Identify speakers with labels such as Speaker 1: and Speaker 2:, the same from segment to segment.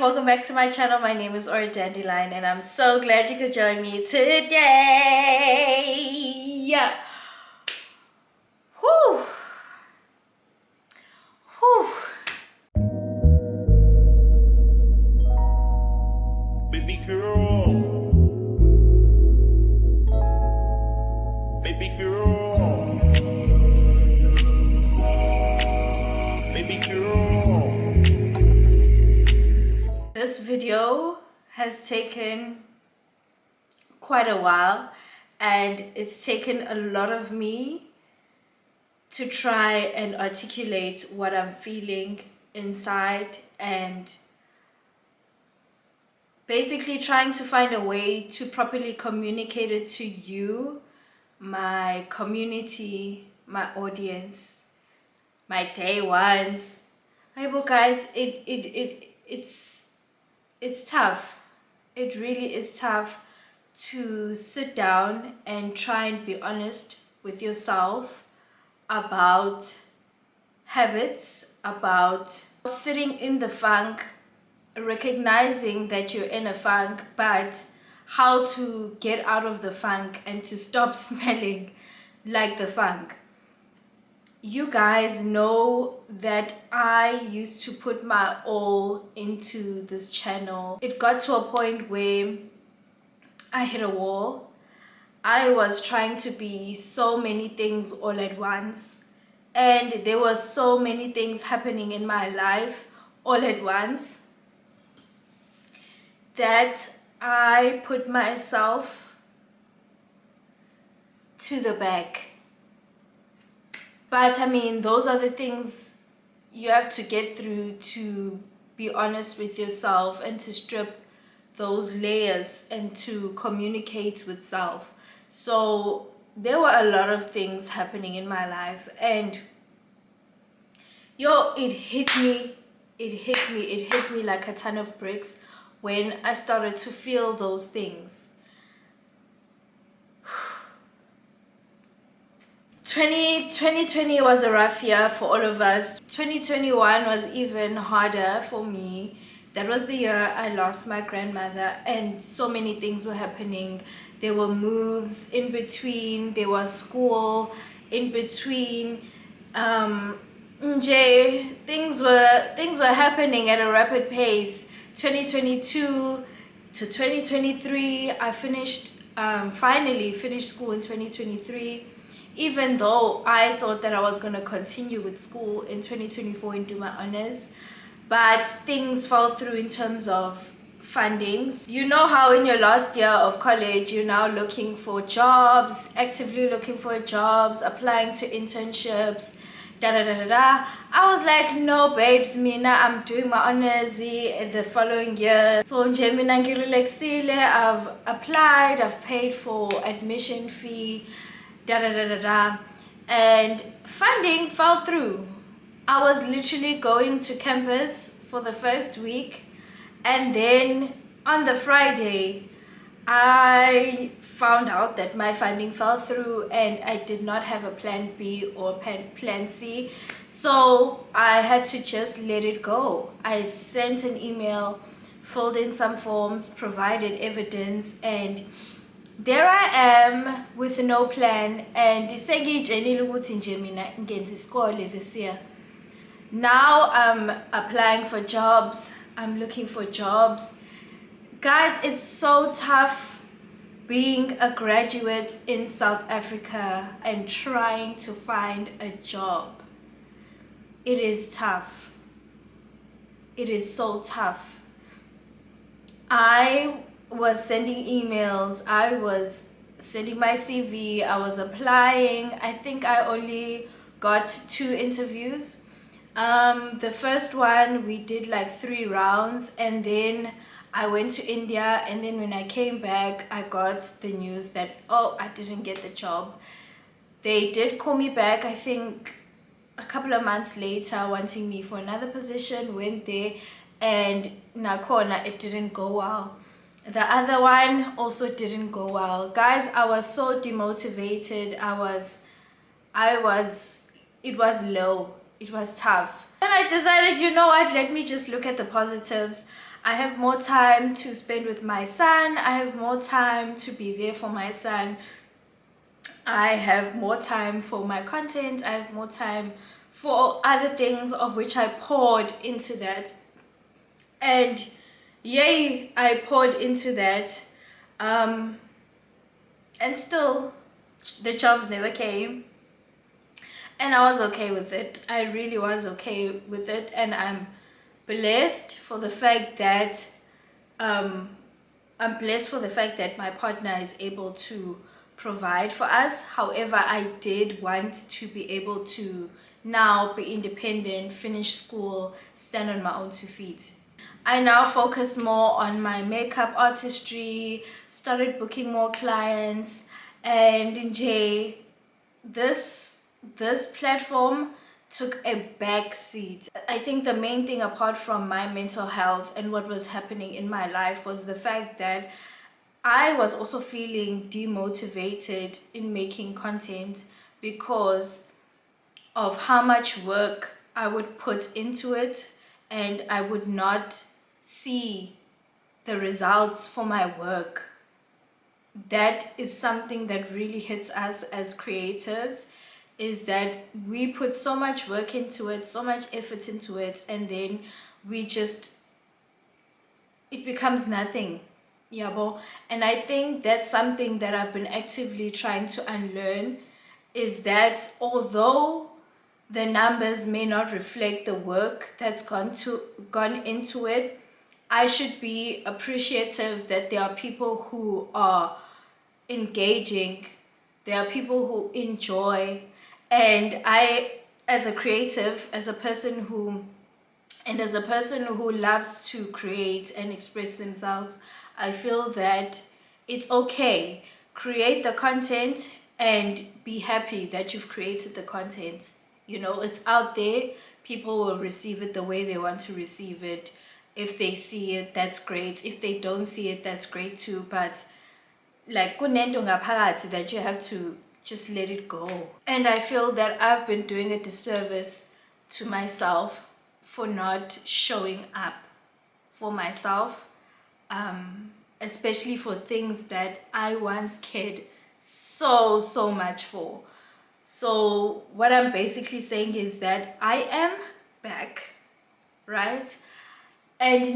Speaker 1: welcome back to my channel. My name is Ora Dandelion and I'm so glad you could join me today. Yeah. Whew. Whew.
Speaker 2: Baby girl. Baby girl. Baby girl.
Speaker 1: This video has taken quite a while and it's taken a lot of me to try and articulate what I'm feeling inside and basically trying to find a way to properly communicate it to you, my community, my audience, my day ones. Hey, but guys, it's tough. It really is tough to sit down and try and be honest with yourself about habits, about sitting in the funk, recognizing that you're in a funk, but how to get out of the funk and to stop smelling like the funk. You guys know that I used to put my all into this channel. It got to a point where I hit a wall. I was trying to be so many things all at once, and there were so many things happening in my life all at once that I put myself to the back. But I mean, those are the things you have to get through to be honest with yourself and to strip those layers and to communicate with self. So there were a lot of things happening in my life and it hit me like a ton of bricks when I started to feel those things. 2020 was a rough year for all of us. 2021 was even harder for me. That was the year I lost my grandmother and so many things were happening. There were moves in between, there was school in between. Things were happening at a rapid pace. 2022 to 2023, I finally finished school in 2023. Even though I thought that I was going to continue with school in 2024 and do my honors, but things fell through in terms of fundings. You know how in your last year of college you're now looking for jobs, actively looking for jobs, applying to internships, da. I was like, no babes, mina, I'm doing my honors the following year. So nje mina ngirelaxile, I've applied, I've paid for admission fee, and funding fell through. I was literally going to campus for the first week, and then on the Friday I found out that my funding fell through and I did not have a plan B or plan C, so I had to just let it go. I sent an email, filled in some forms, provided evidence, and there I am with no plan, and this year. Now I'm applying for jobs, I'm looking for jobs. Guys, it's so tough being a graduate in South Africa and trying to find a job. It is tough. It is so tough. I was sending emails, I was sending my CV, I was applying. I think I only got 2 interviews. The first one we did like 3 rounds, and then I went to India, and then when I came back I got the news that I didn't get the job. They did call me back, I think a couple of months later, wanting me for another position. Went there and nakona it didn't go well. The other one also didn't go well. Guys, I was so demotivated. It was low. It was tough. Then I decided, you know what, let me just look at the positives. I have more time to spend with my son. I have more time to be there for my son. I have more time for my content. I have more time for other things of which I poured into that. And yay, I poured into that. And still, the jobs never came. And I was okay with it. I really was okay with it. And I'm blessed for the fact that my partner is able to provide for us. However, I did want to be able to now be independent, finish school, stand on my own 2 feet. I now focus more on my makeup artistry, started booking more clients, and nje, this platform took a back seat. I think the main thing, apart from my mental health and what was happening in my life, was the fact that I was also feeling demotivated in making content because of how much work I would put into it, and I would not see the results for my work. That is something that really hits us as creatives, is that we put so much work into it, so much effort into it, and then it becomes nothing. Yabo. And I think that's something that I've been actively trying to unlearn, is that although the numbers may not reflect the work that's gone into it, I should be appreciative that there are people who are engaging, there are people who enjoy. And I, as a creative, as a person who loves to create and express themselves, I feel that it's okay. Create the content and be happy that you've created the content. You know, it's out there. People will receive it the way they want to receive it. If they see it, that's great. If they don't see it, that's great too. But like kunento ngaphakathi that you have to just let it go. And I feel that I've been doing a disservice to myself for not showing up for myself, especially for things that I once cared so much for. So what I'm basically saying is that I am back, right? And I'm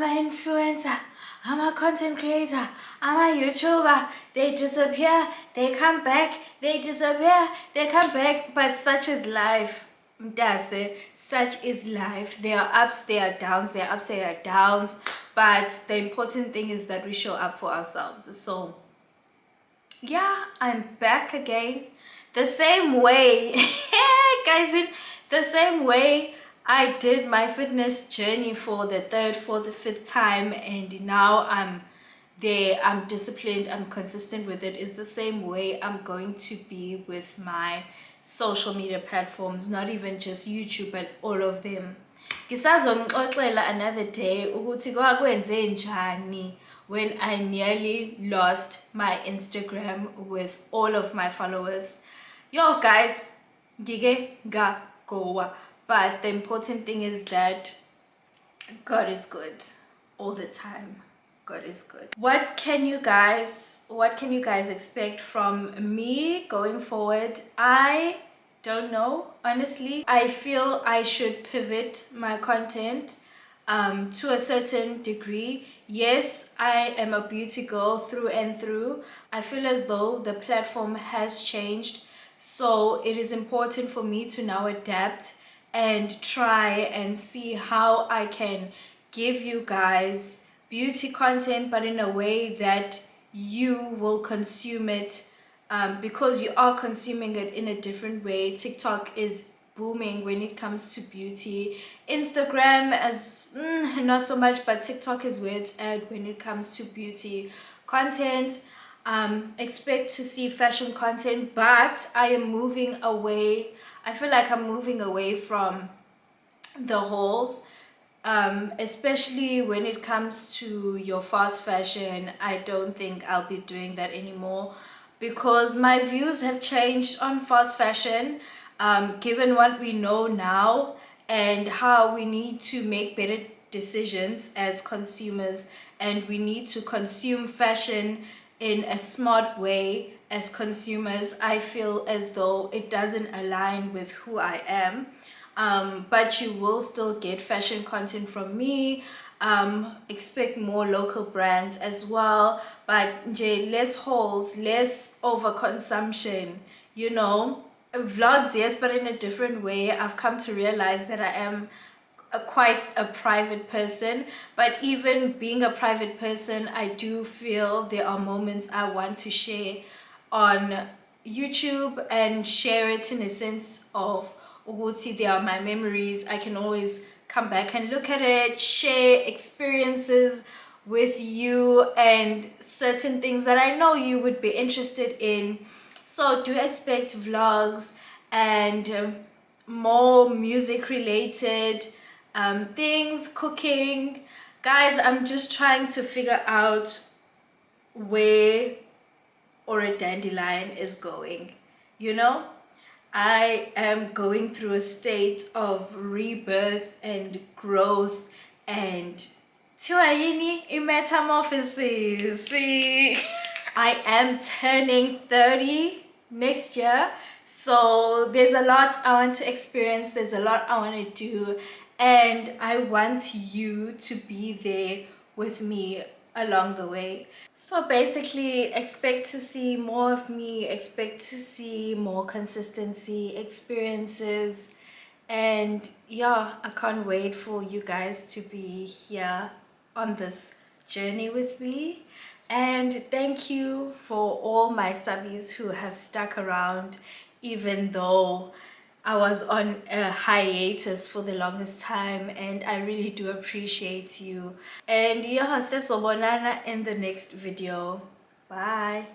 Speaker 1: an influencer, I'm a content creator, I'm a YouTuber. They disappear, they come back, they disappear, they come back. But such is life. Such is life. There are ups, there are downs, there are ups, there are downs. But the important thing is that we show up for ourselves. So yeah, I'm back again. The same way, guys, the same way I did my fitness journey for the 3rd, 4th, 5th time, and now I'm there, I'm disciplined, I'm consistent with it, is the same way I'm going to be with my social media platforms, not even just YouTube, but all of them. Ngisazongixoxela another day ukuthi kwakwenze njani when I nearly lost my Instagram with all of my followers. Yo guys, ngike ngagowa. But the important thing is that God is good all the time. God is good. What can you guys expect from me going forward? I don't know, honestly. I feel I should pivot my content to a certain degree. Yes, I am a beauty girl through and through. I feel as though the platform has changed, so it is important for me to now adapt and try and see how I can give you guys beauty content, but in a way that you will consume it, because you are consuming it in a different way. TikTok is booming when it comes to beauty. Instagram as not so much, but TikTok is where it's at when it comes to beauty content. Expect to see fashion content, but I am moving away. I feel like I'm moving away from the hauls, especially when it comes to your fast fashion. I don't think I'll be doing that anymore because my views have changed on fast fashion. given what we know now and how we need to make better decisions as consumers, and we need to consume fashion in a smart way as consumers, I feel as though it doesn't align with who I am. But you will still get fashion content from me. Expect more local brands as well, but nje, less hauls, less overconsumption, you know. Vlogs, yes, but in a different way. I've come to realize that I am quite a private person, but even being a private person, I do feel there are moments I want to share on YouTube and share it in a sense of ukuthi they are my memories. I can always come back and look at it, share experiences with you and certain things that I know you would be interested in. So do expect vlogs and more music related things, cooking. Guys, I'm just trying to figure out where or a dandelion is going, you know. I am going through a state of rebirth and growth and metamorphosis. See, I am turning 30 next year, so there's a lot I want to experience, there's a lot I want to do, and I want you to be there with me along the way. So basically, expect to see more of me, expect to see more consistency, experiences, and yeah, I can't wait for you guys to be here on this journey with me. And thank you for all my subbies who have stuck around even though I was on a hiatus for the longest time, and I really do appreciate you. And yeah, sesobonana in the next video. Bye.